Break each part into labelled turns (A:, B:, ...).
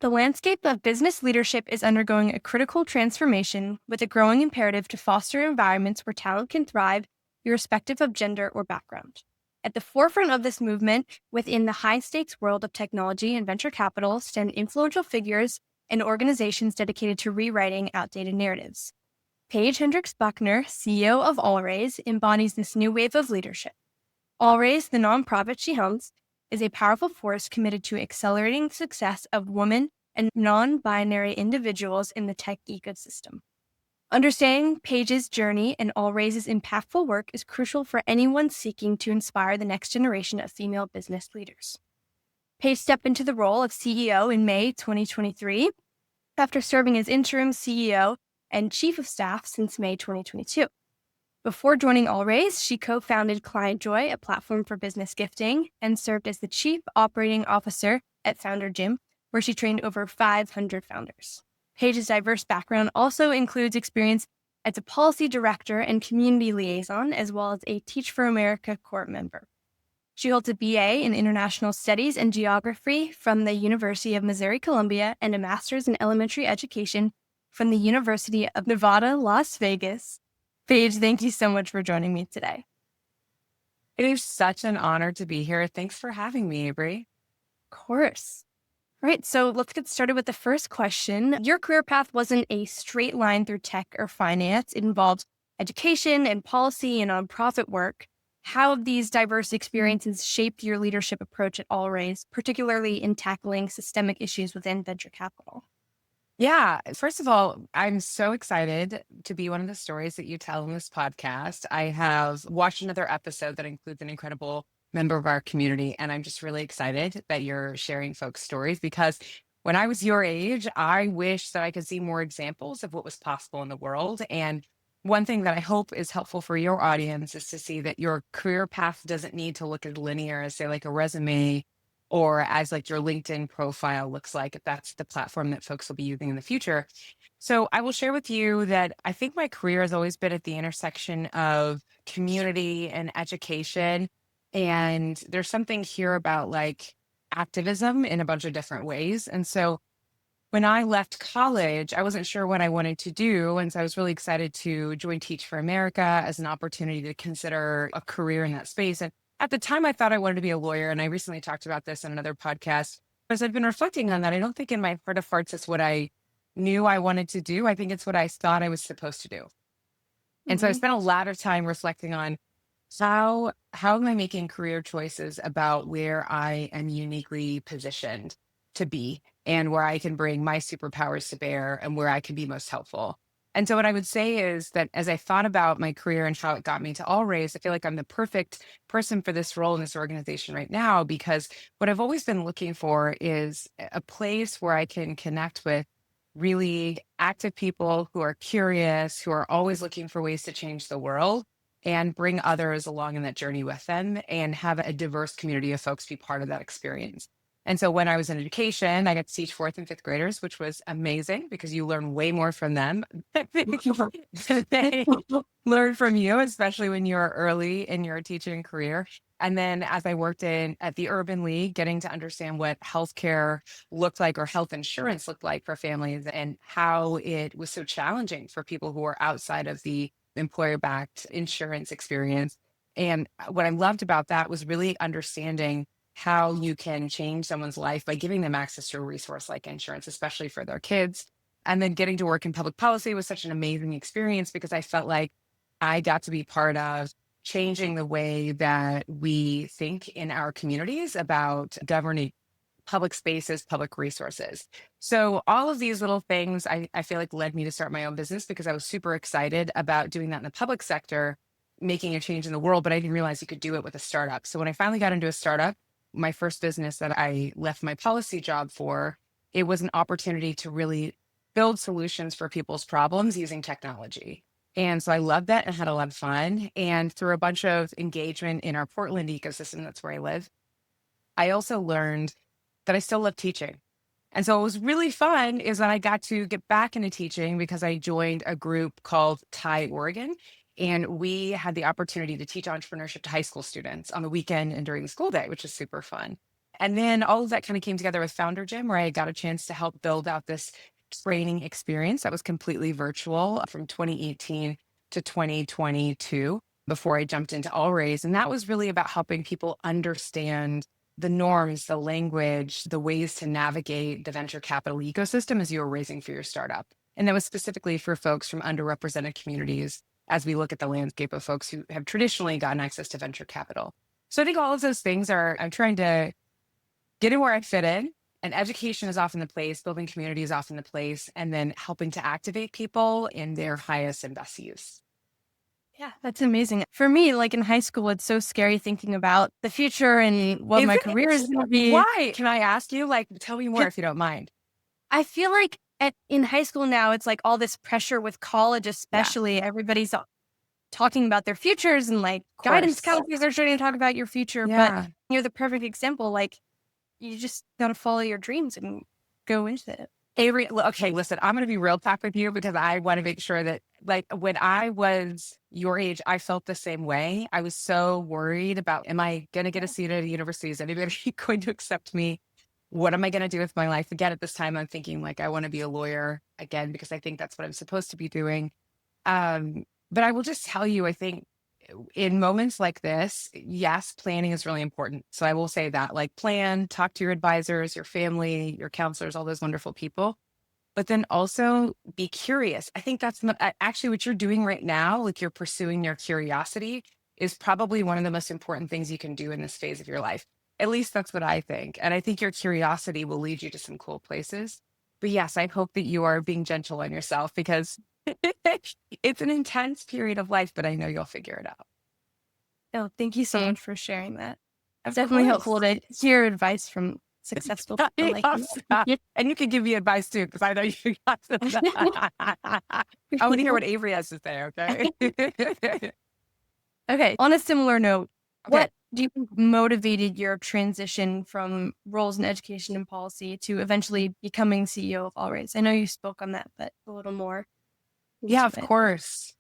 A: The landscape of business leadership is undergoing a critical transformation with a growing imperative to foster environments where talent can thrive, irrespective of gender or background. At the forefront of this movement, within the high-stakes world of technology and venture capital, stand influential figures and organizations dedicated to rewriting outdated narratives. Paige Hendricks Buckner, CEO of Allraise, embodies this new wave of leadership. Allraise, the nonprofit she helms, is a powerful force committed to accelerating success of women and non-binary individuals in the tech ecosystem. Understanding Paige's journey and Allraise's impactful work is crucial for anyone seeking to inspire the next generation of female business leaders. Paige stepped into the role of CEO in May 2023, after serving as interim CEO and chief of staff since May 2022. Before joining Allraise, she co-founded Client Joy, a platform for business gifting, and served as the chief operating officer at Founder Gym, where she trained over 500 founders. Paige's diverse background also includes experience as a policy director and community liaison, as well as a Teach for America Corps member. She holds a BA in International Studies and Geography from the University of Missouri-Columbia and a master's in elementary education from the University of Nevada, Las Vegas. Paige, thank you so much for joining me today.
B: It is such an honor to be here. Thanks for having me, Avery.
A: Of course. All right, so let's get started with the first question. Your career path wasn't a straight line through tech or finance. It involved education and policy and nonprofit work. How have these diverse experiences shaped your leadership approach at Allraise, particularly in tackling systemic issues within venture capital?
B: Yeah, first of all, I'm so excited to be one of the stories that you tell in this podcast. I have watched another episode that includes an incredible member of our community, and I'm just really excited that you're sharing folks' stories because when I was your age, I wish that I could see more examples of what was possible in the world. And one thing that I hope is helpful for your audience is to see that your career path doesn't need to look as linear as, say, like a resume or as like your LinkedIn profile looks like, if that's the platform that folks will be using in the future. So I will share with you that I think my career has always been at the intersection of community and education. And there's something here about like activism in a bunch of different ways. And so when I left college, I wasn't sure what I wanted to do. And so I was really excited to join Teach for America as an opportunity to consider a career in that space. And at the time, I thought I wanted to be a lawyer. And I recently talked about this in another podcast. As I've been reflecting on that, I don't think in my heart of hearts it's what I knew I wanted to do. I think it's what I thought I was supposed to do. And so I spent a lot of time reflecting on how am I making career choices about where I am uniquely positioned to be and where I can bring my superpowers to bear and where I can be most helpful. And so what I would say is that as I thought about my career and how it got me to Allraise, I feel like I'm the perfect person for this role in this organization right now, because what I've always been looking for is a place where I can connect with really active people who are curious, who are always looking for ways to change the world and bring others along in that journey with them and have a diverse community of folks be part of that experience. And so when I was in education, I got to teach fourth and fifth graders, which was amazing because you learn way more from them than they learn from you, especially when you're early in your teaching career. And then as I worked at the Urban League, getting to understand what healthcare looked like or health insurance looked like for families and how it was so challenging for people who are outside of the employer-backed insurance experience. And what I loved about that was really understanding how you can change someone's life by giving them access to a resource like insurance, especially for their kids. And then getting to work in public policy was such an amazing experience because I felt like I got to be part of changing the way that we think in our communities about governing public spaces, public resources. So all of these little things I feel like led me to start my own business because I was super excited about doing that in the public sector, making a change in the world, but I didn't realize you could do it with a startup. So when I finally got into a startup, my first business that I left my policy job for, it was an opportunity to really build solutions for people's problems using technology. And so I loved that and had a lot of fun. And through a bunch of engagement in our Portland ecosystem, that's where I live, I also learned that I still love teaching. And so what was really fun is that I got to get back into teaching because I joined a group called TIE Oregon. And we had the opportunity to teach entrepreneurship to high school students on the weekend and during the school day, which is super fun. And then all of that kind of came together with Founder Gym, where I got a chance to help build out this training experience that was completely virtual from 2018 to 2022 before I jumped into All Raise. And that was really about helping people understand the norms, the language, the ways to navigate the venture capital ecosystem as you were raising for your startup. And that was specifically for folks from underrepresented communities as we look at the landscape of folks who have traditionally gotten access to venture capital. So I think all of those things I'm trying to get in where I fit in. And education is often the place, building community is often the place, and then helping to activate people in their highest and best use.
A: Yeah, that's amazing. For me, like in high school, it's so scary thinking about the future and what my career is going to be.
B: Why? Can I ask you? Like, tell me more if you don't mind.
A: I feel like in high school now, it's like all this pressure with college, especially. Everybody's talking about their futures and like guidance counselors are starting to talk about your future. But you're the perfect example. Like, you just got to follow your dreams and go into it.
B: Avery, okay, listen, I'm going to be real talk with you because I want to make sure that, like, when I was your age, I felt the same way. I was so worried about, am I going to get a seat at a university? Is anybody going to accept me? What am I going to do with my life? Again, at this time, I'm thinking like, I want to be a lawyer again, because I think that's what I'm supposed to be doing. But I will just tell you, I think in moments like this, yes, planning is really important. So I will say that, like, plan, talk to your advisors, your family, your counselors, all those wonderful people, but then also be curious. I think that's actually what you're doing right now. Like, you're pursuing your curiosity is probably one of the most important things you can do in this phase of your life. At least that's what I think. And I think your curiosity will lead you to some cool places. But yes, I hope that you are being gentle on yourself, because it's an intense period of life, but I know you'll figure it out.
A: Oh, thank you so much for sharing that. It's definitely helpful to hear advice from successful people like you.
B: And you can give me advice too, because I know you got some. I want to hear what Avery has to say, okay?
A: Okay, on a similar note, what do you think motivated your transition from roles in education and policy to eventually becoming CEO of All Raise? I know you spoke on that, but a little more.
B: Yeah, of course.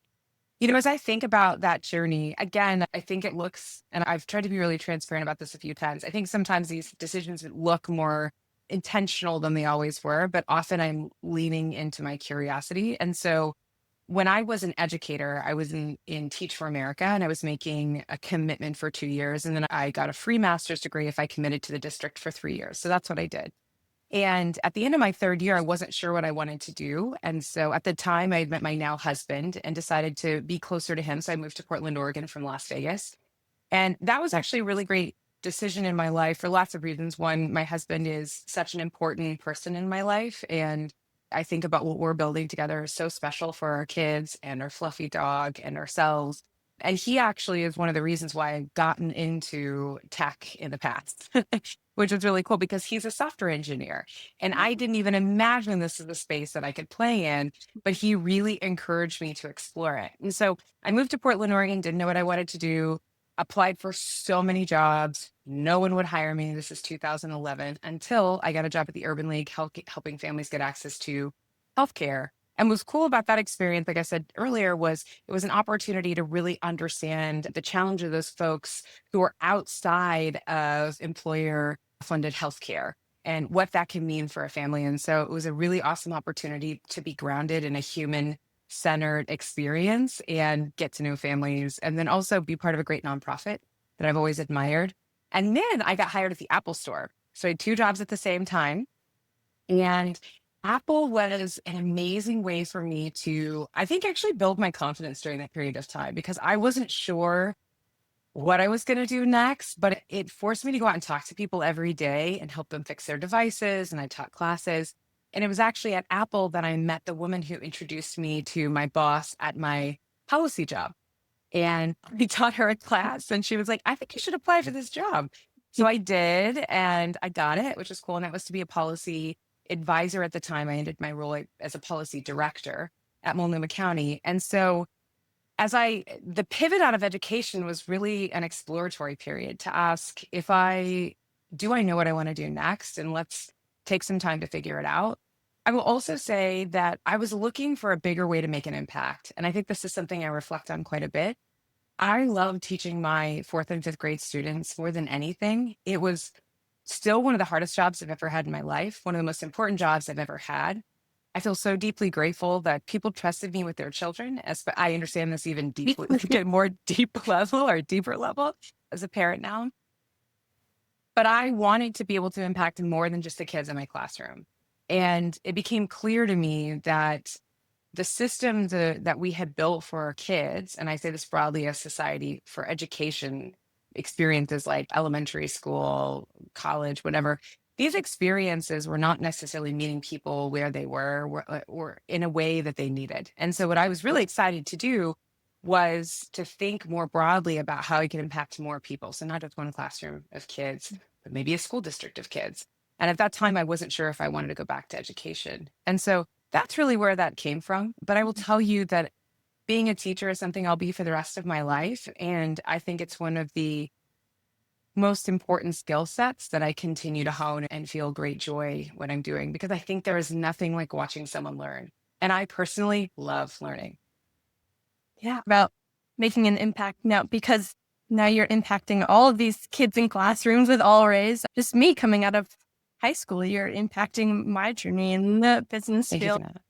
B: You know, as I think about that journey, again, I think it looks, and I've tried to be really transparent about this a few times. I think sometimes these decisions look more intentional than they always were, but often I'm leaning into my curiosity. And so when I was an educator, I was in Teach for America, and I was making a commitment for 2 years. And then I got a free master's degree if I committed to the district for 3 years. So that's what I did. And at the end of my third year, I wasn't sure what I wanted to do. And so at the time, I had met my now husband and decided to be closer to him. So I moved to Portland, Oregon from Las Vegas. And that was actually a really great decision in my life for lots of reasons. One, my husband is such an important person in my life. And I think about what we're building together is so special for our kids and our fluffy dog and ourselves. And he actually is one of the reasons why I've gotten into tech in the past, which was really cool, because he's a software engineer. And I didn't even imagine this is the space that I could play in, but he really encouraged me to explore it. And so I moved to Portland, Oregon, didn't know what I wanted to do, applied for so many jobs. No one would hire me. This is 2011, until I got a job at the Urban League, helping families get access to healthcare. And what's cool about that experience, like I said earlier, was it was an opportunity to really understand the challenge of those folks who are outside of employer funded healthcare and what that can mean for a family. And so it was a really awesome opportunity to be grounded in a human centered experience and get to know families, and then also be part of a great nonprofit that I've always admired. And then I got hired at the Apple Store. So I had 2 jobs at the same time. And Apple was an amazing way for me to, I think, actually build my confidence during that period of time, because I wasn't sure what I was going to do next, but it forced me to go out and talk to people every day and help them fix their devices. And I taught classes. And it was actually at Apple that I met the woman who introduced me to my boss at my policy job. And I taught her a class, and she was like, I think you should apply for this job. So I did, and I got it, which was cool. And that was to be a policy advisor at the time. I ended my role as a policy director at Multnomah County. And so the pivot out of education was really an exploratory period to ask, do I know what I want to do next? And let's take some time to figure it out. I will also say that I was looking for a bigger way to make an impact. And I think this is something I reflect on quite a bit. I love teaching my 4th and 5th grade students more than anything. It was Still one of the hardest jobs I've ever had in my life, one of the most important jobs I've ever had. I feel so deeply grateful that people trusted me with their children. As I understand this even deeply, more deep level or deeper level as a parent now. But I wanted to be able to impact more than just the kids in my classroom. And it became clear to me that the systems that we had built for our kids, and I say this broadly as society, for education experiences like elementary school, college, whatever, these experiences were not necessarily meeting people where they were or in a way that they needed. And so what I was really excited to do was to think more broadly about how I could impact more people. So not just one classroom of kids, but maybe a school district of kids. And at that time, I wasn't sure if I wanted to go back to education. And so that's really where that came from. But I will tell you that being a teacher is something I'll be for the rest of my life. And I think it's one of the most important skill sets that I continue to hone and feel great joy when I'm doing, because I think there is nothing like watching someone learn. And I personally love learning.
A: Yeah, about making an impact now, because now you're impacting all of these kids in classrooms with All Rays. Just me coming out of high school, you're impacting my journey in the business
B: Thank you
A: field.
B: for that.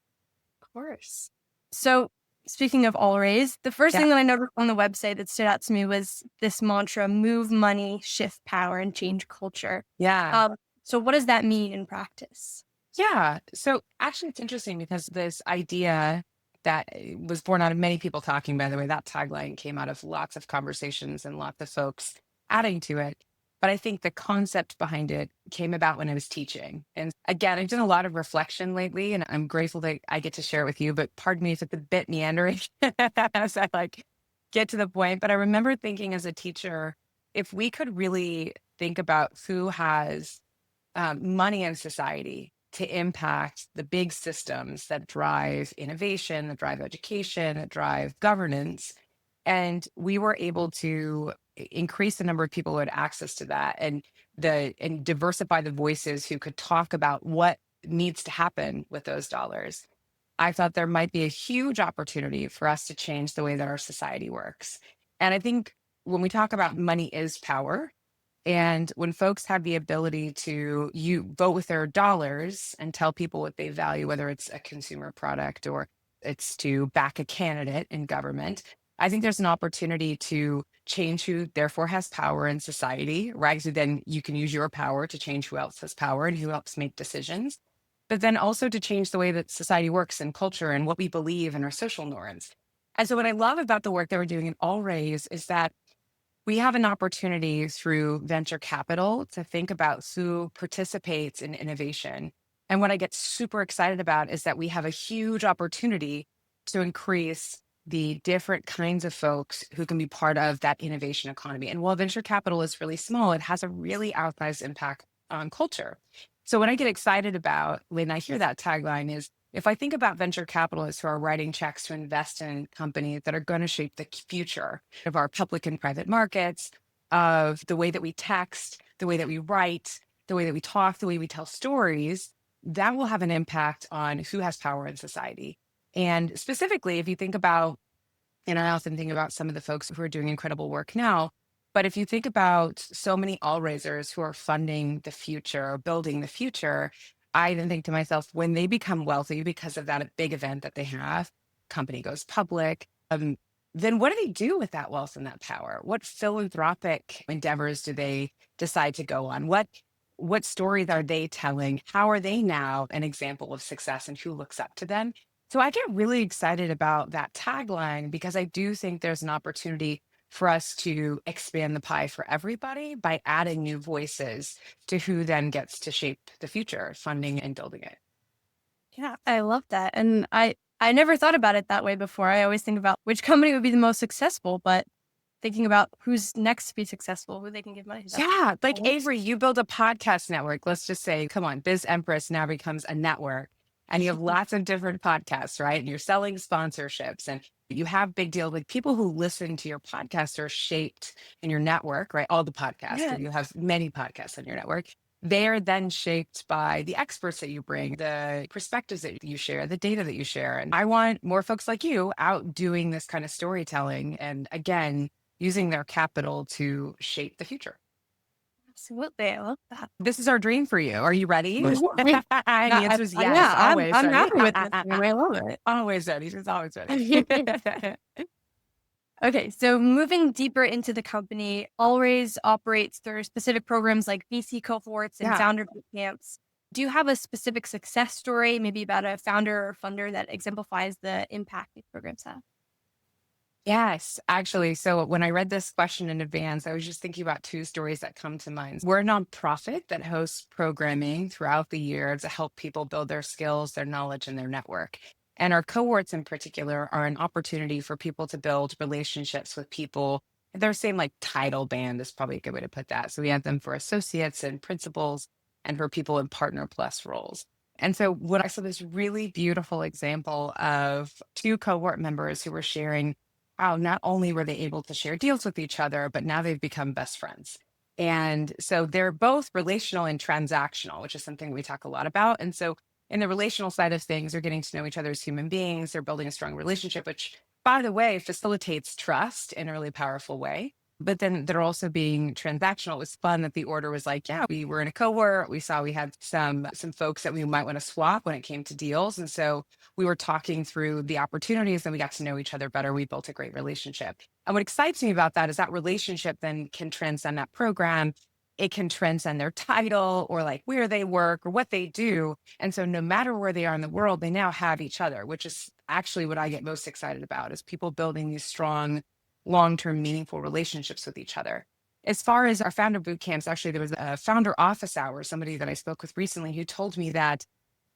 A: Of course. So speaking of All Rays, the first thing that I noticed on the website that stood out to me was this mantra: move money, shift power, and change culture.
B: Yeah.
A: So what does that mean in practice?
B: Yeah. So actually, it's interesting because this idea that was born out of many people talking, by the way, that tagline came out of lots of conversations and lots of folks adding to it. But I think the concept behind it came about when I was teaching. And again, I've done a lot of reflection lately, and I'm grateful that I get to share it with you. But pardon me if it's a bit meandering as I get to the point. But I remember thinking as a teacher, if we could really think about who has money in society to impact the big systems that drive innovation, that drive education, that drive governance. And we were able to increase the number of people who had access to that, and diversify the voices who could talk about what needs to happen with those dollars. I thought there might be a huge opportunity for us to change the way that our society works. And I think when we talk about money is power, and when folks have the ability to vote with their dollars and tell people what they value, whether it's a consumer product or it's to back a candidate in government, I think there's an opportunity to change who therefore has power in society, right? So then you can use your power to change who else has power and who helps make decisions, but then also to change the way that society works and culture and what we believe and our social norms. And so what I love about the work that we're doing in All Rays is that we have an opportunity through venture capital to think about who participates in innovation. And what I get super excited about is that we have a huge opportunity to increase the different kinds of folks who can be part of that innovation economy. And while venture capital is really small, it has a really outsized impact on culture. So what I get excited about when I hear that tagline is, if I think about venture capitalists who are writing checks to invest in companies that are going to shape the future of our public and private markets, of the way that we text, the way that we write, the way that we talk, the way we tell stories, that will have an impact on who has power in society. And specifically, if you think about, and I often think about some of the folks who are doing incredible work now, but if you think about so many all raisers who are funding the future or building the future, I then think to myself, when they become wealthy because of that big event that they have, company goes public, then what do they do with that wealth and that power? What philanthropic endeavors do they decide to go on? What stories are they telling? How are they now an example of success, and who looks up to them? So I get really excited about that tagline because I do think there's an opportunity for us to expand the pie for everybody by adding new voices to who then gets to shape the future, funding and building it.
A: Yeah, I love that. And I never thought about it that way before. I always think about which company would be the most successful, but thinking about who's next to be successful, who they can give money to.
B: Yeah, like Avery, you build a podcast network. Let's just say, come on, Biz Empress now becomes a network, and you have lots of different podcasts, right? And you're selling sponsorships, and you have big deal. Like, people who listen to your podcast are shaped in your network, right? All the podcasts,
A: Yeah.
B: you have many podcasts on your network. They are then shaped by the experts that you bring, the perspectives that you share, the data that you share. And I want more folks like you out doing this kind of storytelling. And again, using their capital to shape the future.
A: Absolutely. I love that.
B: This is our dream for you. Are you ready? And
A: Yeah,
B: the answer is yes,
A: yeah,
B: always
A: I'm
B: ready.
A: happy with this. I love
B: Always ready. She's always ready.
A: it. Okay, so moving deeper into the company, Always operates through specific programs like VC cohorts and
B: Yeah.
A: founder boot camps. Do you have a specific success story, maybe about a founder or funder that exemplifies the impact these programs have?
B: Yes, actually. So when I read this question in advance, I was just thinking about two stories that come to mind. We're a nonprofit that hosts programming throughout the year to help people build their skills, their knowledge, and their network. And our cohorts in particular are an opportunity for people to build relationships with people. Their same like title band is probably a good way to put that. So we have them for associates and principals and for people in partner plus roles. And so what I saw this really beautiful example of two cohort members who were sharing how not only were they able to share deals with each other, but now they've become best friends. And so they're both relational and transactional, which is something we talk a lot about. And so in the relational side of things, they're getting to know each other as human beings. They're building a strong relationship, which, by the way, facilitates trust in a really powerful way. But then they're also being transactional. It was fun that the order was like, yeah, we were in a cohort. We saw we had some folks that we might want to swap when it came to deals. And so we were talking through the opportunities and we got to know each other better. We built a great relationship. And what excites me about that is that relationship then can transcend that program. It can transcend their title or like where they work or what they do. And so no matter where they are in the world, they now have each other, which is actually what I get most excited about is people building these strong, long-term, meaningful relationships with each other. As far as our founder boot camps, actually, there was a founder office hour, somebody that I spoke with recently who told me that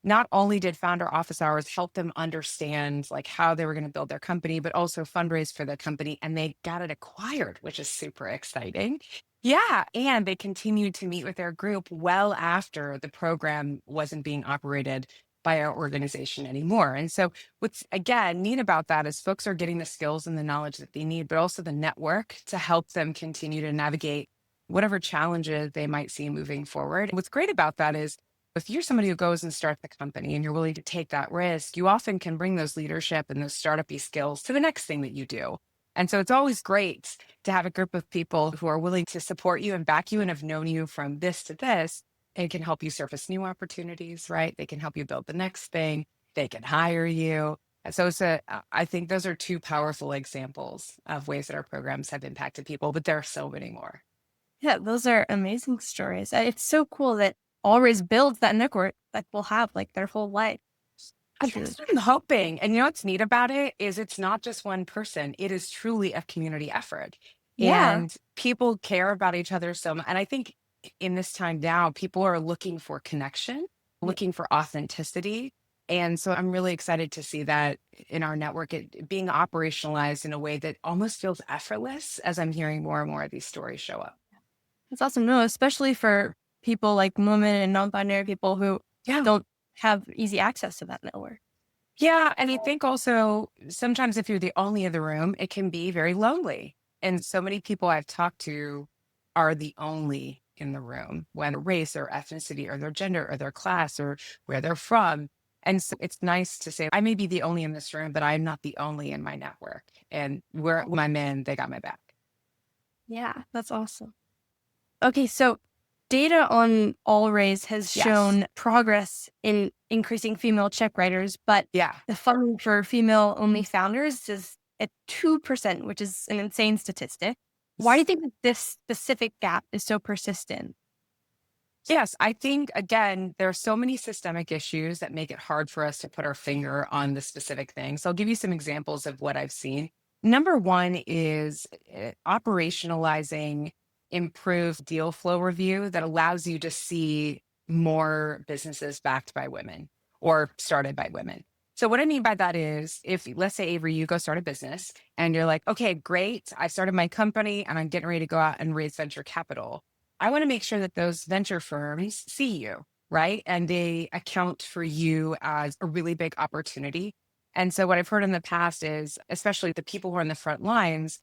B: not only did founder office hours help them understand like how they were going to build their company, but also fundraise for the company. And they got it acquired, which is super exciting. Yeah. And they continued to meet with their group well after the program wasn't being operated by our organization anymore. And so what's again neat about that is folks are getting the skills and the knowledge that they need, but also the network to help them continue to navigate whatever challenges they might see moving forward. What's great about that is if you're somebody who goes and starts the company and you're willing to take that risk, you often can bring those leadership and those startup-y skills to the next thing that you do. And so it's always great to have a group of people who are willing to support you and back you and have known you from this to this and can help you surface new opportunities, right? They can help you build the next thing. They can hire you. And so I think those are two powerful examples of ways that our programs have impacted people, but there are so many more.
A: Yeah, those are amazing stories. It's so cool that Always builds that network that will have like their whole life. Truly.
B: That's what I'm hoping. And you know what's neat about it is it's not just one person. It is truly a community effort.
A: Yeah.
B: And people care about each other so much. And I think in this time now, people are looking for connection,
A: Yeah.
B: looking for authenticity. And so I'm really excited to see that in our network, it being operationalized in a way that almost feels effortless as I'm hearing more and more of these stories show up.
A: It's awesome. No, especially for people like women and non-binary people who
B: Yeah.
A: don't have easy access to that network.
B: Yeah. And I think also sometimes if you're the only in the room, it can be very lonely. And so many people I've talked to are the only in the room, whether race or ethnicity or their gender or their class or where they're from. And so it's nice to say, I may be the only in this room, but I'm not the only in my network. And where my men, they got my back.
A: Yeah, that's awesome. Okay, so data on Always has
B: Yes.
A: shown progress in increasing female check writers, but
B: Yeah.
A: the funding for female-only founders is at 2%, which is an insane statistic. Why do you think that this specific gap is so persistent?
B: Yes, I think, again, there are so many systemic issues that make it hard for us to put our finger on the specific things. So I'll give you some examples of what I've seen. Number one is operationalizing improved deal flow review that allows you to see more businesses backed by women or started by women. So what I mean by that is if, let's say, Avery, you go start a business and you're like, okay, great, I started my company and I'm getting ready to go out and raise venture capital. I want to make sure that those venture firms see you, right? And they account for you as a really big opportunity. And so what I've heard in the past is, especially the people who are in the front lines,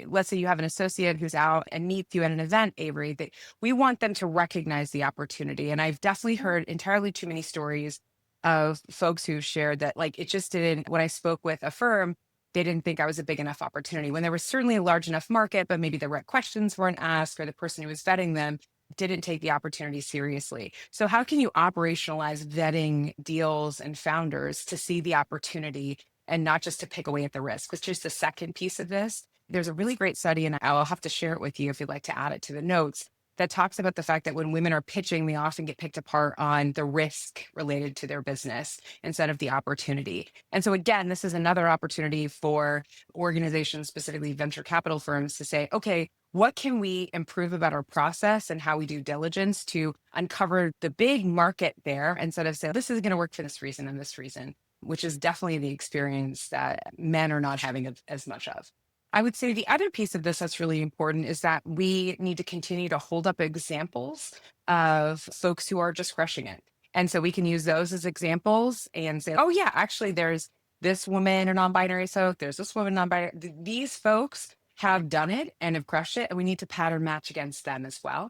B: let's say you have an associate who's out and meets you at an event, Avery, that we want them to recognize the opportunity. And I've definitely heard entirely too many stories of folks who shared that like it just didn't, when I spoke with a firm, they didn't think I was a big enough opportunity when there was certainly a large enough market, but maybe the right questions weren't asked or the person who was vetting them didn't take the opportunity seriously. So how can you operationalize vetting deals and founders to see the opportunity and not just to pick away at the risk, which is the second piece of this? There's a really great study, and I'll have to share it with you if you'd like to add it to the notes, that talks about the fact that when women are pitching, they often get picked apart on the risk related to their business instead of the opportunity. And so again, this is another opportunity for organizations, specifically venture capital firms, to say, okay, what can we improve about our process and how we do diligence to uncover the big market there instead of saying, this is going to work for this reason and this reason, which is definitely the experience that men are not having as much of. I would say the other piece of this that's really important is that we need to continue to hold up examples of folks who are just crushing it. And so we can use those as examples and say, oh, yeah, actually, there's this woman or non-binary folk, there's this woman non-binary. These folks have done it and have crushed it, and we need to pattern match against them as well.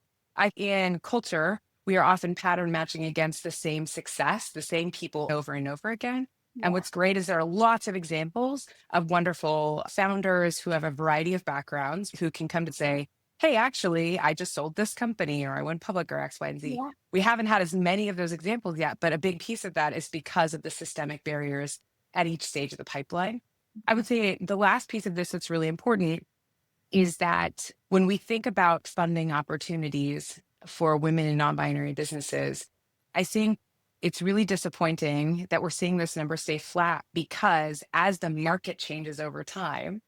B: In culture, we are often pattern matching against the same success, the same people over and over again. And what's great is there are lots of examples of wonderful founders who have a variety of backgrounds who can come to say, hey, actually, I just sold this company or I went public or X, Y, and Z.
A: Yeah.
B: We haven't had as many of those examples yet, but a big piece of that is because of the systemic barriers at each stage of the pipeline. I would say the last piece of this that's really important is that when we think about funding opportunities for women in non-binary businesses, I think it's really disappointing that we're seeing this number stay flat because as the market changes over time,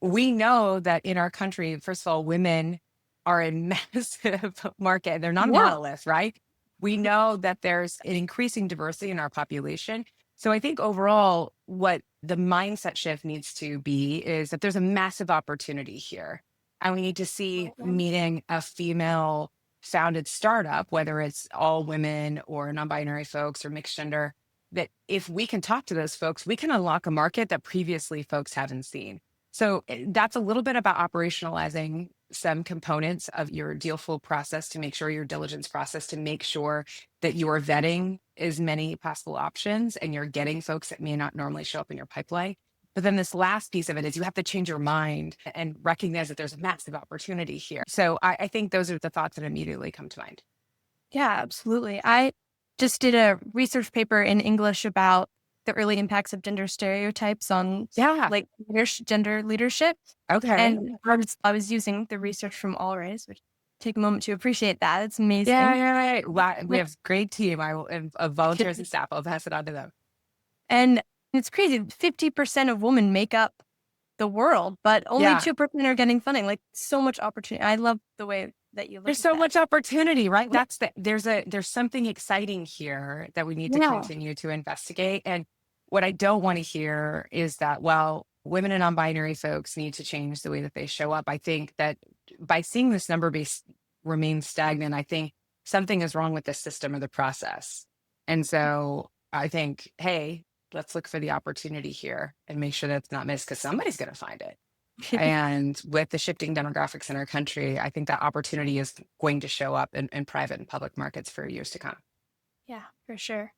B: we know that in our country, first of all, women are a massive market. They're not a
A: Yeah.
B: monolith, right? We know that there's an increasing diversity in our population. So I think overall, what the mindset shift needs to be is that there's a massive opportunity here. And we need to see meeting a female founded startup, whether it's all women or non-binary folks or mixed gender, that if we can talk to those folks, we can unlock a market that previously folks haven't seen. So that's a little bit about operationalizing some components of your deal flow process to make sure your diligence process to make sure that you are vetting as many possible options and you're getting folks that may not normally show up in your pipeline. But then this last piece of it is you have to change your mind and recognize that there's a massive opportunity here. So I think those are the thoughts that immediately come to mind.
A: Yeah, absolutely. I just did a research paper in English about the early impacts of gender stereotypes on like gender leadership.
B: Okay.
A: And I was using the research from Allrays, which take a moment to appreciate that. It's amazing.
B: Yeah. We have a great team of volunteers and staff. I'll pass it on to them.
A: And it's crazy. 50% of women make up the world, but only 2% are getting funding. Like so much opportunity. I love the way that you look
B: There's
A: at
B: so
A: that.
B: much opportunity, right? There's something exciting here that we need to continue to investigate. And what I don't want to hear is that, well, women and non-binary folks need to change the way that they show up. I think that by seeing this number remain stagnant, I think something is wrong with the system or the process. And so I think, hey, let's look for the opportunity here and make sure that's not missed because somebody's going to find it. And with the shifting demographics in our country, I think that opportunity is going to show up in private and public markets for years to come.
A: Yeah, for sure.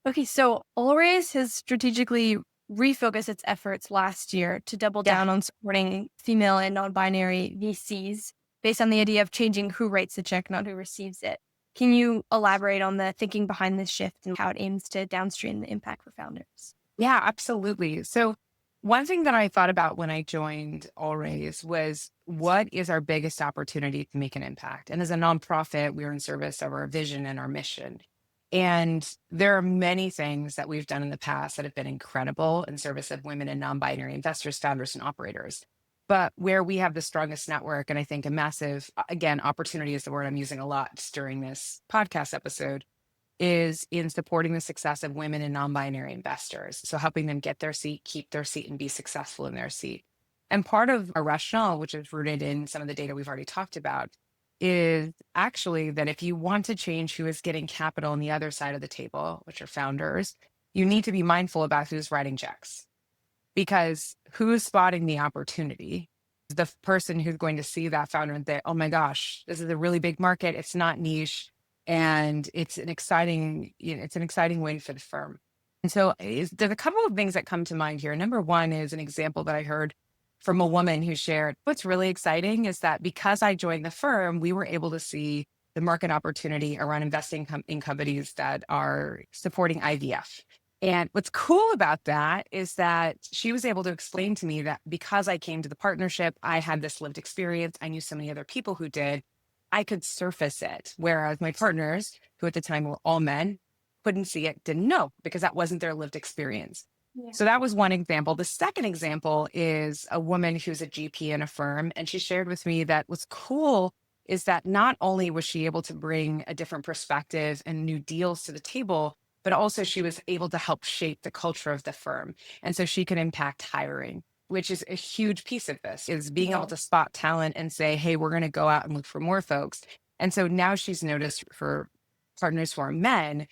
A: Okay, so Allrays has strategically refocused its efforts last year to double down on supporting female and non-binary VCs based on the idea of changing who writes the check, not who receives it. Can you elaborate on the thinking behind this shift and how it aims to downstream the impact for founders?
B: Yeah, absolutely. So one thing that I thought about when I joined Allrays was what is our biggest opportunity to make an impact? And as a nonprofit, we're in service of our vision and our mission. And there are many things that we've done in the past that have been incredible in service of women and non-binary investors, founders, and operators. But where we have the strongest network, and I think a massive, again, opportunity is the word I'm using a lot during this podcast episode, is in supporting the success of women and non-binary investors. So helping them get their seat, keep their seat, and be successful in their seat. And part of our rationale, which is rooted in some of the data we've already talked about, is actually that if you want to change who is getting capital on the other side of the table, which are founders, you need to be mindful about who's writing checks. Because who's spotting the opportunity? The person who's going to see that founder and say, oh my gosh, this is a really big market. It's not niche. And it's an exciting win for the firm. And so there's a couple of things that come to mind here. Number one is an example that I heard from a woman who shared, what's really exciting is that because I joined the firm, we were able to see the market opportunity around investing in companies that are supporting IVF. And what's cool about that is that she was able to explain to me that because I came to the partnership, I had this lived experience. I knew so many other people who did. I could surface it. Whereas my partners, who at the time were all men, couldn't see it, didn't know because that wasn't their lived experience.
A: Yeah.
B: So that was one example. The second example is a woman who's a GP in a firm. And she shared with me that what's cool is that not only was she able to bring a different perspective and new deals to the table, but also she was able to help shape the culture of the firm. And so she could impact hiring, which is a huge piece of this, is being able to spot talent and say, hey, we're going to go out and look for more folks. And so now she's noticed for partners who are men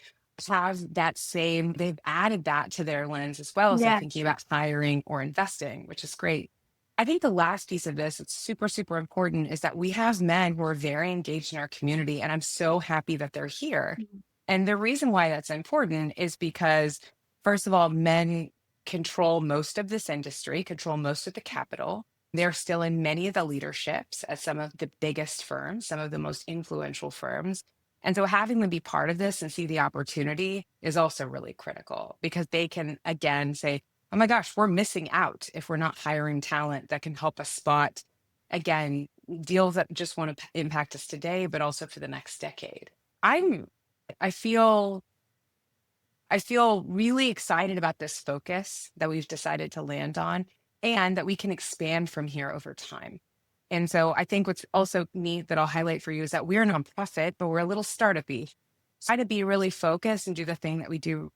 B: have that same, they've added that to their lens as well as they're
A: Yeah.
B: thinking about hiring or investing, which is great. I think the last piece of this that's super, super important is that we have men who are very engaged in our community. And I'm so happy that they're here.
A: Mhm.
B: And the reason why that's important is because, first of all, men control most of this industry, control most of the capital. They're still in many of the leaderships at some of the biggest firms, some of the most influential firms. And so having them be part of this and see the opportunity is also really critical because they can, again, say, oh my gosh, we're missing out if we're not hiring talent that can help us spot, again, deals that just want to impact us today, but also for the next decade. I feel really excited about this focus that we've decided to land on and that we can expand from here over time. And so I think what's also neat that I'll highlight for you is that we're a nonprofit, but we're a little startup-y. Try to be really focused and do the thing that we do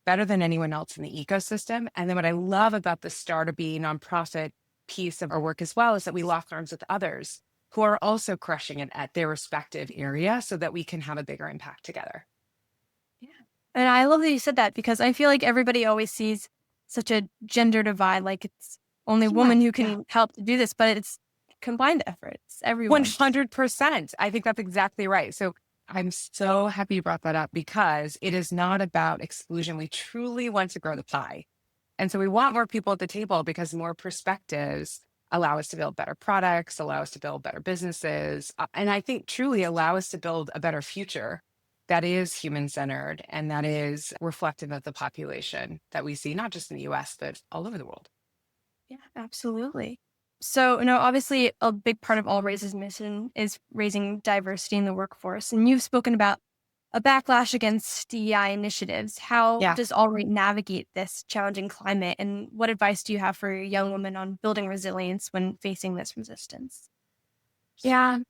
B: better than anyone else in the ecosystem. And then what I love about the startup-y nonprofit piece of our work as well is that we lock arms with others who are also crushing it at their respective area so that we can have a bigger impact together.
A: Yeah. And I love that you said that because I feel like everybody always sees such a gender divide, like it's only women who can help to do this, but it's combined efforts, everyone.
B: 100%. I think that's exactly right. So I'm so happy you brought that up because it is not about exclusion. We truly want to grow the pie. And so we want more people at the table because more perspectives allow us to build better products, allow us to build better businesses, and I think truly allow us to build a better future that is human-centered and that is reflective of the population that we see, not just in the US, but all over the world.
A: Yeah, absolutely. So, obviously, a big part of All Raise's mission is raising diversity in the workforce. And you've spoken about a backlash against DEI initiatives. How
B: Yeah.
A: does All Right navigate this challenging climate? And what advice do you have for young women on building resilience when facing this resistance?
B: Yeah.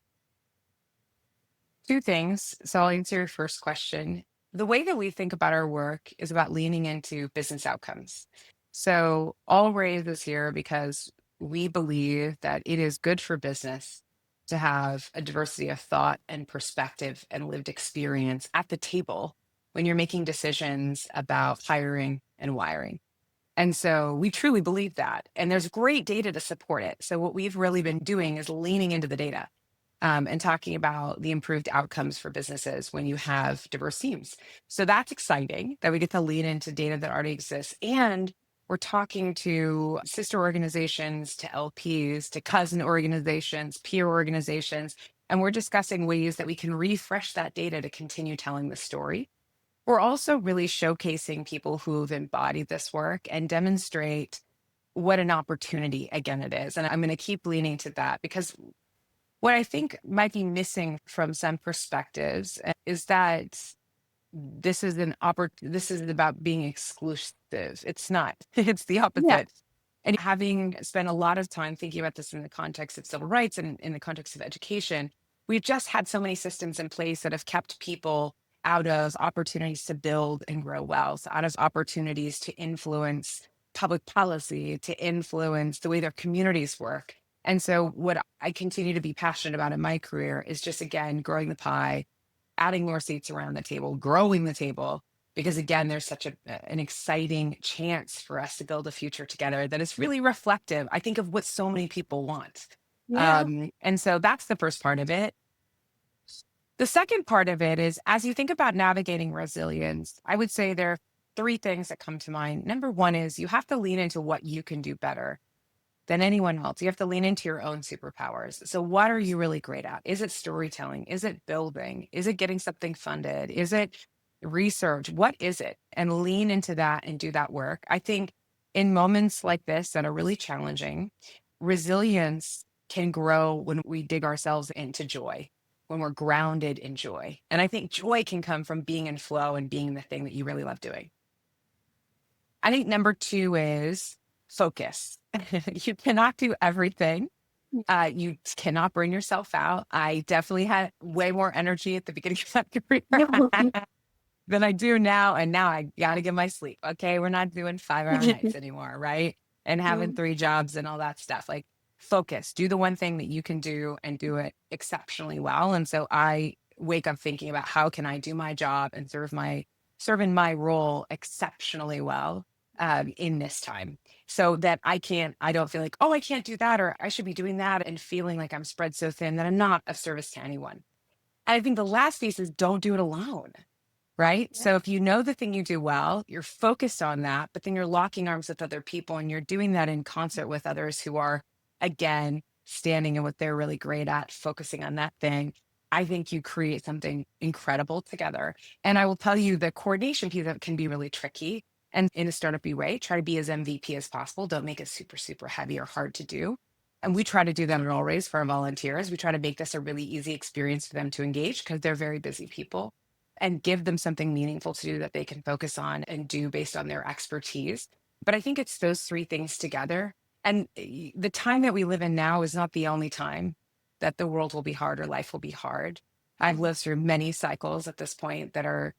B: Two things. So I'll answer your first question. The way that we think about our work is about leaning into business outcomes. So All Raise is here because we believe that it is good for business to have a diversity of thought and perspective and lived experience at the table when you're making decisions about hiring and wiring. And so we truly believe that. And there's great data to support it. So what we've really been doing is leaning into the data and talking about the improved outcomes for businesses when you have diverse teams. So that's exciting that we get to lean into data that already exists. And we're talking to sister organizations, to LPs, to cousin organizations, peer organizations, and we're discussing ways that we can refresh that data to continue telling the story. We're also really showcasing people who've embodied this work and demonstrate what an opportunity, again, it is. And I'm going to keep leaning to that because what I think might be missing from some perspectives is that this is about being exclusive. It's not. It's the
A: Yeah.
B: opposite. And having spent a lot of time thinking about this in the context of civil rights and in the context of education, we've just had so many systems in place that have kept people out of opportunities to build and grow wealth, out of opportunities to influence public policy, to influence the way their communities work. And so what I continue to be passionate about in my career is just, again, growing the pie, adding more seats around the table, growing the table, because again, there's such an exciting chance for us to build a future together that is really reflective, I think, of what so many people want.
A: Yeah.
B: And so that's the first part of it. The second part of it is, as you think about navigating resilience, I would say there are three things that come to mind. Number one is you have to lean into what you can do better. than anyone else. You have to lean into your own superpowers. So what are you really great at? Is it storytelling? Is it building? Is it getting something funded? Is it research? What is it? And lean into that and do that work. I think in moments like this that are really challenging, resilience can grow when we dig ourselves into joy, when we're grounded in joy. And I think joy can come from being in flow and being the thing that you really love doing. I think number two is focus. You cannot do everything. You cannot burn yourself out. I definitely had way more energy at the beginning of my career than I do now. And now I got to get my sleep. Okay. We're not doing 5-hour nights anymore. Right. And having 3 jobs and all that stuff. Like, focus, do the one thing that you can do and do it exceptionally well. And so I wake up thinking about how can I do my job and serve in my role exceptionally well in this time, so that I don't feel like, oh, I can't do that, or I should be doing that, and feeling like I'm spread so thin that I'm not of service to anyone. And I think the last piece is don't do it alone. Right. Yeah. So if you know the thing you do well, you're focused on that, but then you're locking arms with other people and you're doing that in concert with others who are, again, standing in what they're really great at, focusing on that thing. I think you create something incredible together. And I will tell you, the coordination piece of it can be really tricky. And in a startup-y way, try to be as MVP as possible. Don't make it super, super heavy or hard to do. And we try to do that at Always for our volunteers. We try to make this a really easy experience for them to engage because they're very busy people, and give them something meaningful to do that they can focus on and do based on their expertise. But I think it's those 3 things together. And the time that we live in now is not the only time that the world will be hard or life will be hard. I've lived through many cycles at this point that are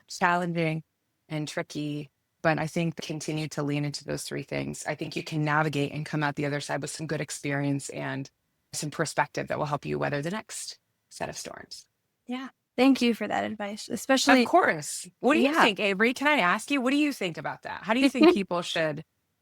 B: challenging and tricky, but I think continue to lean into those 3 things. I think you can navigate and come out the other side with some good experience and some perspective that will help you weather the next set of storms.
A: Yeah. Thank you for that advice,
B: Of
A: especially.
B: course. What do you think, Avery? Can I ask you, what do you think about that? How do you think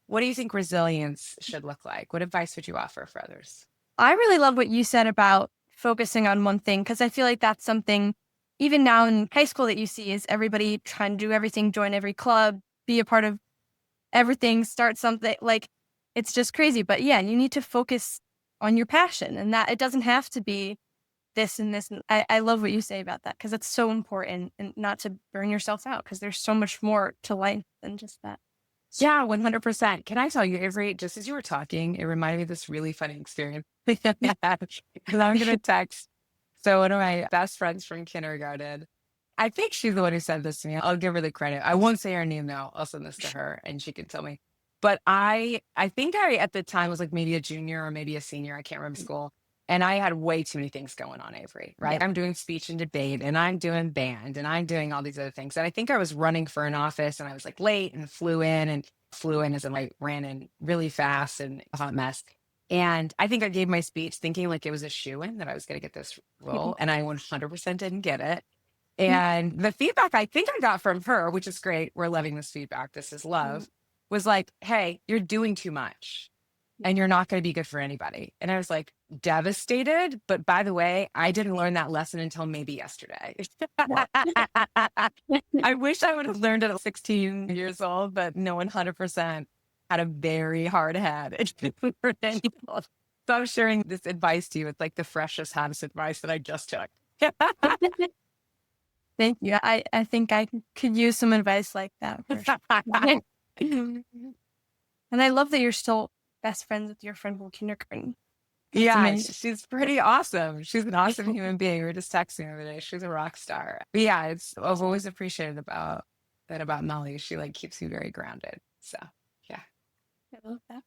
B: what do you think resilience should look like? What advice would you offer for others?
A: I really love what you said about focusing on one thing, because I feel like that's something even now in high school that you see is everybody trying to do everything, join every club, be a part of everything, start something. Like, it's just crazy. But yeah, you need to focus on your passion, and that it doesn't have to be this and this. And I love what you say about that, because it's so important, and not to burn yourself out, because there's so much more to life than just that.
B: Yeah, 100%. Can I tell you, Avery, just as you were talking, it reminded me of this really funny experience. And I'm going to text. So one of my best friends from kindergarten, I think she's the one who said this to me. I'll give her the credit. I won't say her name though. I'll send this to her and she can tell me. But I think I, at the time, was like maybe a junior or maybe a senior. I can't remember school. And I had way too many things going on, Avery, right? Yep. I'm doing speech and debate, and I'm doing band, and I'm doing all these other things. And I think I was running for an office, and I was like late and flew in as in like ran in really fast and a hot mess. And I think I gave my speech thinking like it was a shoo-in that I was going to get this role. And I 100% didn't get it. And the feedback I think I got from her, which is great, we're loving this feedback, this is love, was like, hey, you're doing too much and you're not going to be good for anybody. And I was like, devastated. But by the way, I didn't learn that lesson until maybe yesterday. I wish I would have learned it at 16 years old, but no, 100% had a very hard head. So I'm sharing this advice to you. It's like the freshest, hottest advice that I just took.
A: Thank you. I think I could use some advice like that. For sure. And I love that you're still best friends with your friend from kindergarten. That's
B: yeah,
A: amazing.
B: she's pretty awesome. She's an awesome human being. We were just texting the other day. She's a rock star. But yeah, I've always appreciated about Molly. She like keeps me very grounded. So yeah.
A: I love that.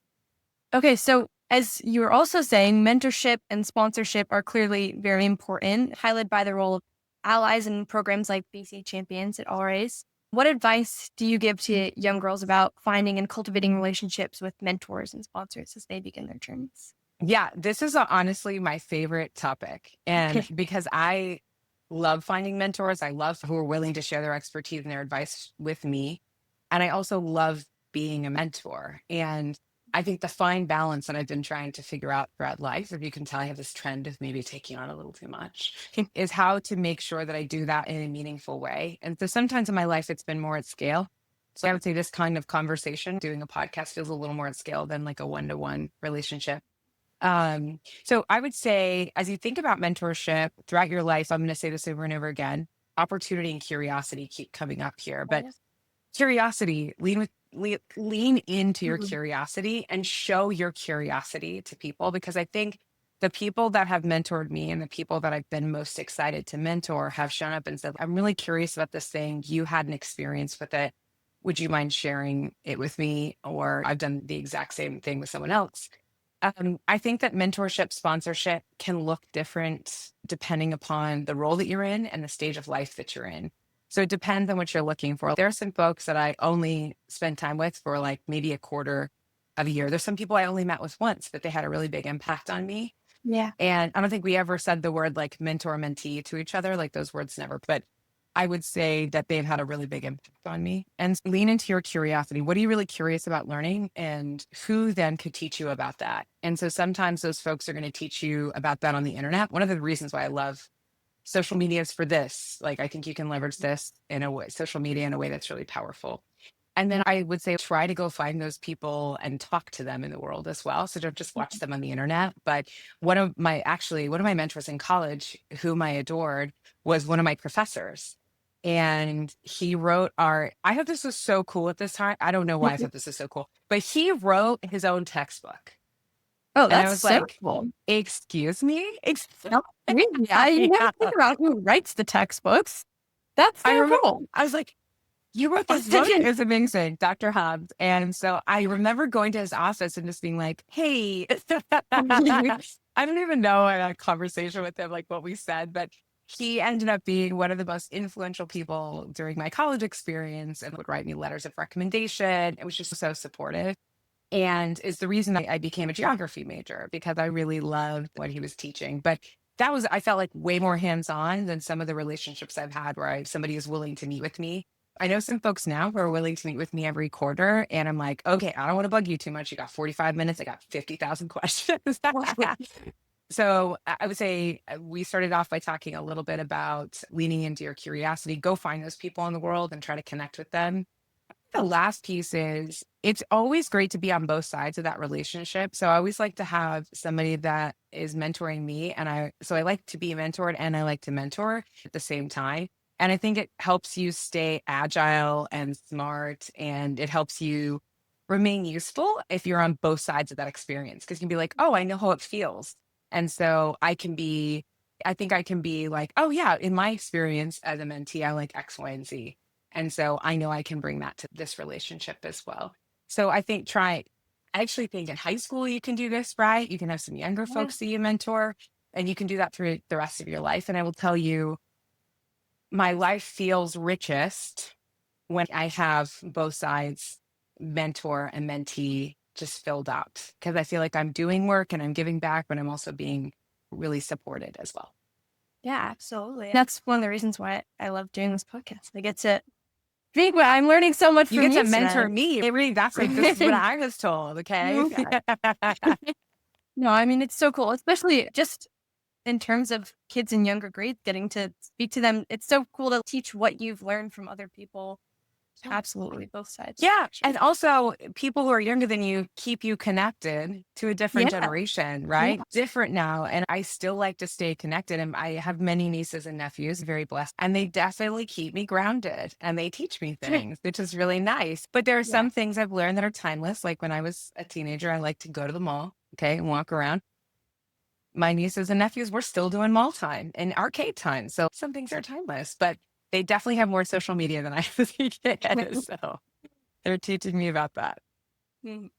A: Okay, so as you were also saying, mentorship and sponsorship are clearly very important, highlighted by the role of allies in programs like BC Champions at Always. What advice do you give to young girls about finding and cultivating relationships with mentors and sponsors as they begin their journeys?
B: Yeah, this is honestly my favorite topic. And because I love finding mentors, I love who are willing to share their expertise and their advice with me. And I also love being a mentor. And I think the fine balance that I've been trying to figure out throughout life, if you can tell I have this trend of maybe taking on a little too much, is how to make sure that I do that in a meaningful way. And so sometimes in my life, it's been more at scale. So I would say this kind of conversation, doing a podcast feels a little more at scale than like a one-to-one relationship. So I would say, as you think about mentorship throughout your life, I'm going to say this over and over again, opportunity and curiosity keep coming up here, but curiosity, lean into your
A: Mhm.
B: curiosity and show your curiosity to people, because I think the people that have mentored me and the people that I've been most excited to mentor have shown up and said, I'm really curious about this thing. You had an experience with it. Would you mind sharing it with me? Or I've done the exact same thing with someone else. I think that mentorship, sponsorship can look different depending upon the role that you're in and the stage of life that you're in. So it depends on what you're looking for. There are some folks that I only spend time with for like maybe a quarter of a year. There's some people I only met with once, but they had a really big impact on me.
A: Yeah.
B: And I don't think we ever said the word like mentor mentee to each other, like those words never, but I would say that they've had a really big impact on me. And lean into your curiosity. What are you really curious about learning? And who then could teach you about that? And so sometimes those folks are going to teach you about that on the internet. One of the reasons why I love social media is for this. Like, I think you can leverage this in a way, social media in a way that's really powerful. And then I would say try to go find those people and talk to them in the world as well. So don't just watch them on the internet. But one of my mentors in college, whom I adored, was one of my professors. And he wrote I thought this was so cool at this time. I don't know why I thought this was so cool, but he wrote his own textbook.
A: Oh,
B: And I
A: that's
B: was
A: so
B: like,
A: cool.
B: excuse me?
A: No, really? You never think about who writes the textbooks. That's
B: I
A: so
B: remember,
A: cool.
B: I was like, you wrote this book? It's amazing, Dr. Hobbs. And so I remember going to his office and just being like, hey, I don't even know I had a conversation with him, like what we said, but he ended up being one of the most influential people during my college experience and would write me letters of recommendation. It was just so supportive. And is the reason I became a geography major, because I really loved what he was teaching. But I felt like way more hands on than some of the relationships I've had where somebody is willing to meet with me. I know some folks now who are willing to meet with me every quarter. And I'm like, okay, I don't want to bug you too much. You got 45 minutes. I got 50,000 questions. So I would say we started off by talking a little bit about leaning into your curiosity. Go find those people in the world and try to connect with them. The last piece is it's always great to be on both sides of that relationship. So I always like to have somebody that is mentoring me. So I like to be mentored and I like to mentor at the same time. And I think it helps you stay agile and smart, and it helps you remain useful if you're on both sides of that experience. Cause you can be like, oh, I know how it feels. And so I think I can be like, oh yeah, in my experience as a mentee, I like X, Y, and Z. And so I know I can bring that to this relationship as well. So I actually think in high school, you can do this, right? You can have some younger
A: Yeah.
B: folks that you mentor, and you can do that through the rest of your life. And I will tell you, my life feels richest when I have both sides, mentor and mentee, just filled out, because I feel like I'm doing work and I'm giving back, but I'm also being really supported as well.
A: Yeah, absolutely. That's one of the reasons why I love doing this podcast. I get to think I'm learning so much
B: You
A: from
B: get to
A: you
B: mentor
A: today.
B: me. That's like, this is what I was told. Okay.
A: Okay. No, I mean, it's so cool, especially just in terms of kids in younger grades, getting to speak to them. It's so cool to teach what you've learned from other people. Absolutely, both sides.
B: Yeah.
A: Actually.
B: And also, people who are younger than you keep you connected to a different
A: Yeah.
B: generation,
A: Yeah.
B: right? Different now. And I still like to stay connected. And I have many nieces and nephews, very blessed. And they definitely keep me grounded and they teach me things, which is really nice. But there are
A: Yeah.
B: some things I've learned that are timeless. Like when I was a teenager, I liked to go to the mall, okay, and walk around. My nieces and nephews were still doing mall time and arcade time. So some things are timeless, but they definitely have more social media than I was a kid. So they're teaching me about that.
A: Mm.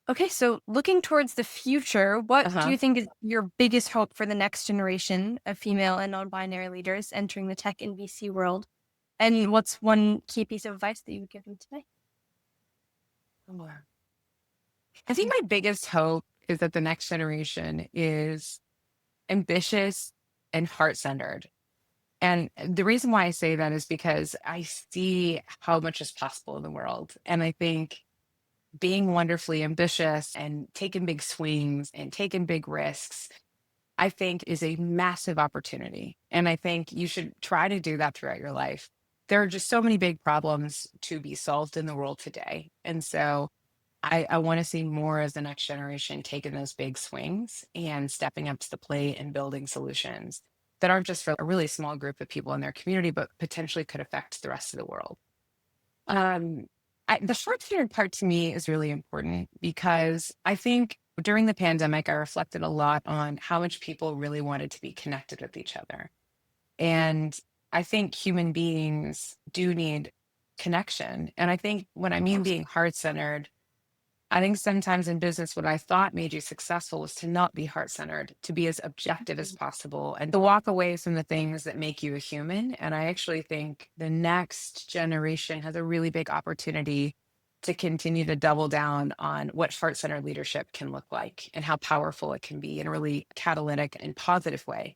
A: Okay, so looking towards the future, what do
B: Uh-huh.
A: you think is your biggest hope for the next generation of female and non-binary leaders entering the tech and VC world? And what's one key piece of advice that you would give them today?
B: I think my biggest hope is that the next generation is ambitious and heart-centered. And the reason why I say that is because I see how much is possible in the world. And I think being wonderfully ambitious and taking big swings and taking big risks, I think is a massive opportunity. And I think you should try to do that throughout your life. there are just so many big problems to be solved in the world today. And so I want to see more as the next generation taking those big swings and stepping up to the plate and building solutions that aren't just for a really small group of people in their community, but potentially could affect the rest of the world. Um, the short-term part to me is really important because I think during the pandemic, I reflected a lot on how much people really wanted to be connected with each other. And I think human beings do need connection. And I think when I mean being heart-centered, I think sometimes in business, what I thought made you successful was to not be heart centered, to be as objective as possible and to walk away from the things that make you a human. And I actually think the next generation has a really big opportunity to continue to double down on what heart centered leadership can look like and how powerful it can be in a really catalytic and positive way.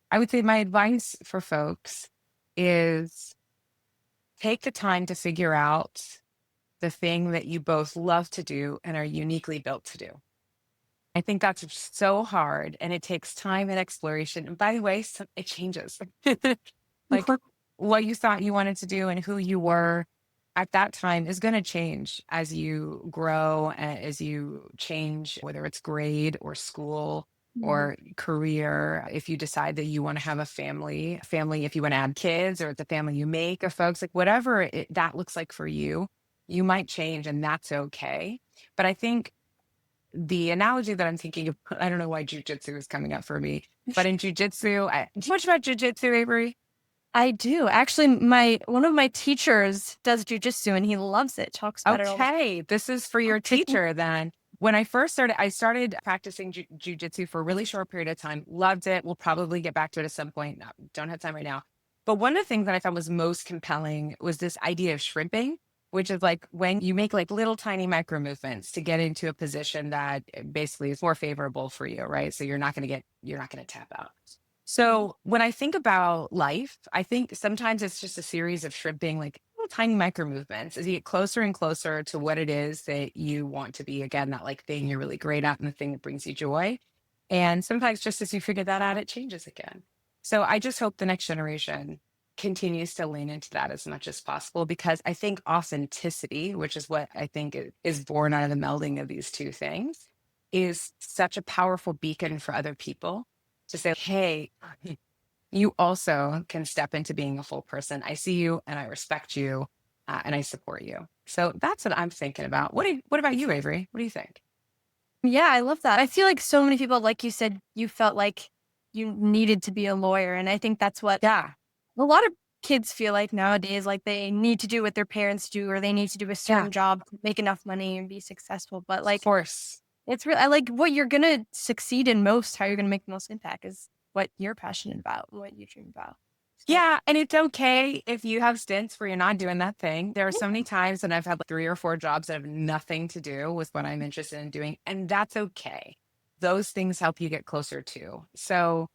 B: I would say my advice for folks is take the time to figure out the thing that you both love to do and are uniquely built to do. I think that's so hard and it takes time and exploration. And by the way, it changes. Like what you thought you wanted to do and who you were at that time is going to change as you grow, as you change, whether it's grade or school or career. If you decide that you want to have a family, if you want to add kids or the family you make of folks, like whatever that looks like for you, you might change and that's okay. But I think the analogy that I'm thinking of, I don't know why jujitsu is coming up for me, but in jujitsu, do you much about jujitsu, Avery?
A: I do. Actually, one of my teachers does jujitsu and he loves it, talks about it all the time.
B: Okay, this is for your teacher then. When I first started, I started practicing jujitsu for a really short period of time. Loved it. We'll probably get back to it at some point. No, don't have time right now. But one of the things that I found was most compelling was this idea of shrimping, which is like when you make like little tiny micro movements to get into a position that basically is more favorable for you, right? So you're not going to tap out. So when I think about life, I think sometimes it's just a series of shrimping, like little tiny micro movements as you get closer and closer to what it is that you want to be. Again, that like thing you're really great at and the thing that brings you joy. And sometimes just as you figure that out, it changes again. So I just hope the next generation continues to lean into that as much as possible because I think authenticity, which is what I think is born out of the melding of these two things, is such a powerful beacon for other people to say, hey, you also can step into being a full person. I see you and I respect you and I support you. So that's what I'm thinking about. What about you, Avery? What do you think?
A: Yeah, I love that. I feel like so many people, like you said, you felt like you needed to be a lawyer. And I think that's what
B: Yeah.
A: a lot of kids feel like nowadays, like they need to do what their parents do, or they need to do a certain job to make enough money and be successful. But
B: Of
A: like,
B: course.
A: it's really, I like what you're going to succeed in most, how you're going to make the most impact is what you're passionate about, what you dream about. So,
B: Yeah. And it's okay if you have stints where you're not doing that thing. There are so many times that I've had like 3 or 4 jobs that have nothing to do with what I'm interested in doing. And that's okay. Those things help you get closer to. So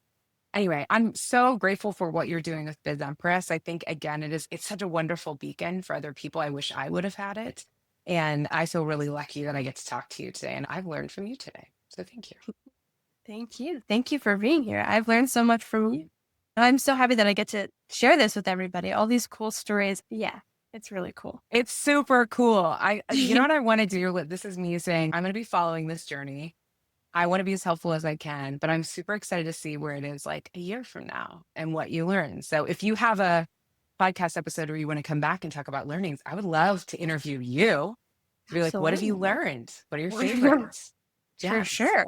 B: anyway, I'm so grateful for what you're doing with Biz Empress. I think again, it's such a wonderful beacon for other people. I wish I would have had it. And I feel really lucky that I get to talk to you today. And I've learned from you today. So thank you.
A: thank you. Thank you for being here. I've learned so much from you. I'm so happy that I get to share this with everybody, all these cool stories. Yeah, it's really cool.
B: It's super cool. You know what I want to do? This is me saying, I'm going to be following this journey. I want to be as helpful as I can, but I'm super excited to see where it is like a year from now and what you learn. So if you have a podcast episode where you want to come back and talk about learnings, I would love to interview you. To be like, what have you learned? What are your favorites?
A: For sure.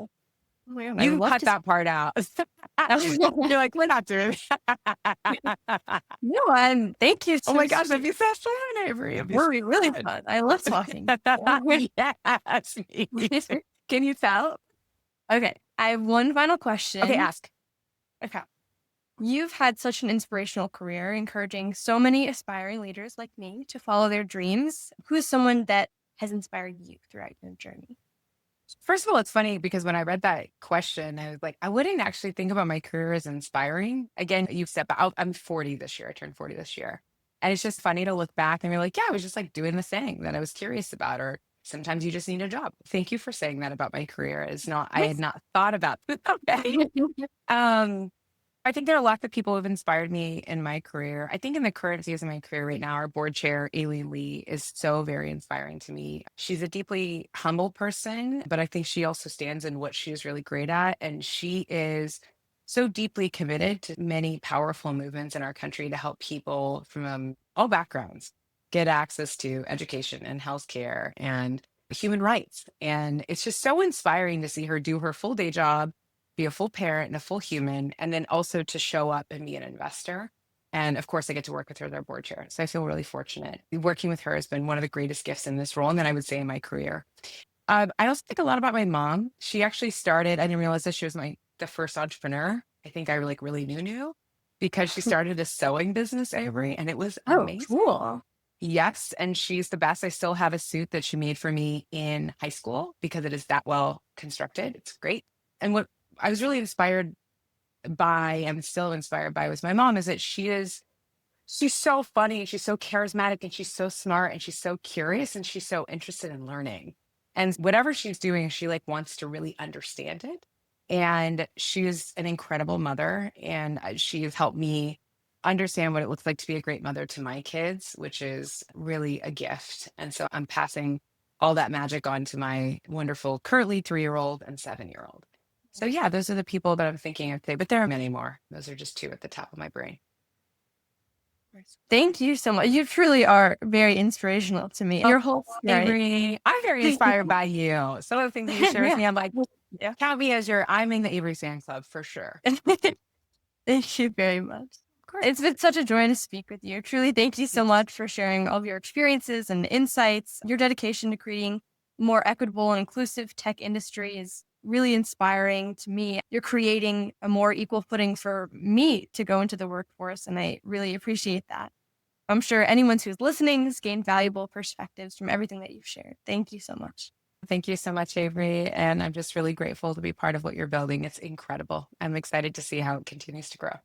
A: Oh my God,
B: You can cut that part out. You're like, we're not doing that.
A: No, thank you.
B: Oh my gosh, that'd be so fun, Avery.
A: We're really fun. I love talking.
B: Yes, me too. Can you tell?
A: Okay, I have one final question.
B: Okay, ask.
A: Okay. You've had such an inspirational career, encouraging so many aspiring leaders like me to follow their dreams. Who is someone that has inspired you throughout your journey?
B: First of all, it's funny because when I read that question, I was like, I wouldn't actually think about my career as inspiring. Again, you step out. I'm 40 this year. I turned 40 this year. And it's just funny to look back and be like, yeah, I was just like doing the thing that I was curious about. Or sometimes you just need a job. Thank you for saying that about my career. I had not thought about it. Okay. I think there are lots of people who have inspired me in my career. I think in the current phase of my career right now, our board chair, Aileen Lee, is so very inspiring to me. She's a deeply humble person, but I think she also stands in what she's really great at. And she is so deeply committed to many powerful movements in our country to help people from all backgrounds get access to education and healthcare and human rights. And it's just so inspiring to see her do her full day job, be a full parent and a full human, and then also to show up and be an investor. And of course, I get to work with her, their board chair. So I feel really fortunate. Working with her has been one of the greatest gifts in this role, and then I would say in my career. I also think a lot about my mom. She actually started, I didn't realize that she was the first entrepreneur. I think I like really knew because she started a sewing business, Avery, and it was
A: Oh,
B: amazing.
A: cool.
B: Yes, and she's the best. I still have a suit that she made for me in high school because it is that well constructed. It's great. And what I was really inspired by, and still inspired by, was my mom, is that she's so funny, she's so charismatic, and she's so smart, and she's so curious, and she's so interested in learning. And whatever she's doing, she like wants to really understand it. And she's an incredible mother, and she has helped me understand what it looks like to be a great mother to my kids, which is really a gift. And so I'm passing all that magic on to my wonderful currently 3-year-old and 7-year-old. So yeah, those are the people that I'm thinking of today, but there are many more. Those are just two at the top of my brain.
A: Thank you so much. You truly are very inspirational to me. Your whole
B: Avery, I'm very inspired by you. Some of the things that you share with me, I'm like,
A: Yeah.
B: count me as I'm in the Avery Sand Club for sure.
A: Thank you very much. It's been such a joy to speak with you. Truly, thank you so much for sharing all of your experiences and insights. Your dedication to creating a more equitable and inclusive tech industry is really inspiring to me. You're creating a more equal footing for me to go into the workforce, and I really appreciate that. I'm sure anyone who's listening has gained valuable perspectives from everything that you've shared. Thank you so much.
B: Thank you so much, Avery. And I'm just really grateful to be part of what you're building. It's incredible. I'm excited to see how it continues to grow.